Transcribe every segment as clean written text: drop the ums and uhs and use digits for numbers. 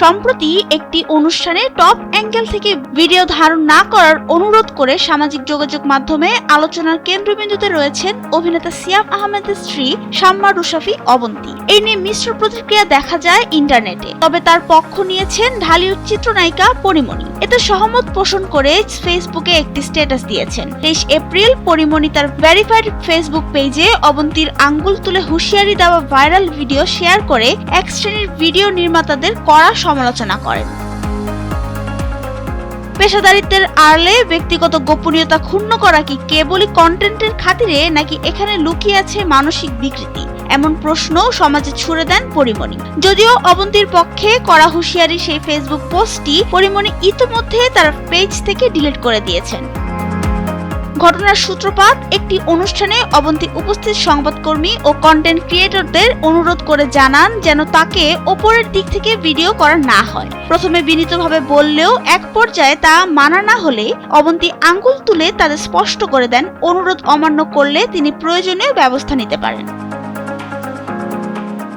সম্প্রতি একটি অনুষ্ঠানে টপ অ্যাঙ্গেল থেকে ভিডিও ধারণ না করার অনুরোধ করে সামাজিক যোগাযোগ মাধ্যমে আলোচনার কেন্দ্রবিন্দুতে রয়েছেন অভিনেতা সিয়াম আহমেদের স্ত্রী শাম্মা রুশাফী অবন্তী। এই নিয়ে মিশ্র প্রতিক্রিয়া দেখা যায় ইন্টারনেটে, তবে তার পক্ষ নিয়েছেন ঢালিউড চিত্রনায়িকা পরীমণি। এতে সহমত পোষণ করে ফেসবুকে একটি স্ট্যাটাস দিয়েছেন। 23 এপ্রিল পরীমণি তার ভেরিফাইড ফেসবুক পেজে অবন্তীর আঙ্গুল তুলে হুঁশিয়ারি দেওয়া ভাইরাল ভিডিও শেয়ার করে এক শ্রেণীর ভিডিও নির্মাতাদের কড়া সমালোচনা করেন। পেশাদারিত্বের আড়ালে ব্যক্তিগত গোপনীয়তা ক্ষুণ্ণ করা কি কেবলই কন্টেন্টের খাতিরে, নাকি এখানে লুকিয়ে আছে মানসিক বিকৃতি? এমন প্রশ্ন সমাজে ছুড়ে দেন পরীমণি। যদিও অবন্তীর পক্ষে কড়া হুঁশিয়ারি সেই ফেসবুক পোস্টটি পরীমণি ইতিমধ্যে তার পেজ থেকে ডিলিট করে দিয়েছেন। ঘটনার সূত্রপাত একটি অনুষ্ঠানে অবন্তী উপস্থিত সংবাদকর্মী ও কন্টেন্ট ক্রিয়েটরদের অনুরোধ করে জানান যেন তাকে ওপরের দিক থেকে ভিডিও করা না হয়। প্রথমে বিনীতভাবে বললেও এক পর্যায়ে তা মানা না হলে অবন্তী আঙ্গুল তুলে তাদের স্পষ্ট করে দেন অনুরোধ অমান্য করলে তিনি প্রয়োজনীয় ব্যবস্থা নিতে পারেন।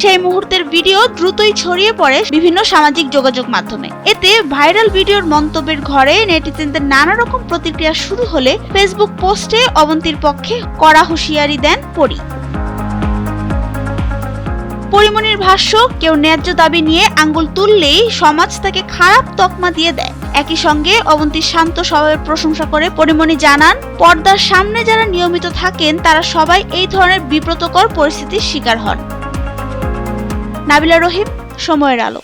সেই মুহূর্তের ভিডিও দ্রুতই ছড়িয়ে পড়ে বিভিন্ন সামাজিক যোগাযোগ মাধ্যমে। এতে ভাইরাল ভিডিওর মন্তব্যের ঘরে নেটিজেনদের নানা রকম প্রতিক্রিয়া শুরু হলে ফেসবুক পোস্টে অবন্তীর পক্ষে কড়া হুঁশিয়ারি দেন পরীমণির ভাষ্য, কেউ ন্যায্য দাবি নিয়ে আঙ্গুল তুললেই সমাজ তাকে খারাপ তকমা দিয়ে দেয়। একই সঙ্গে অবন্তীর শান্ত স্বভাবের প্রশংসা করে পরীমণি জানান, পর্দার সামনে যারা নিয়মিত থাকেন তারা সবাই এই ধরনের বিব্রতকর পরিস্থিতির শিকার হন। নাবিলা রহিম, সময়ের আলো।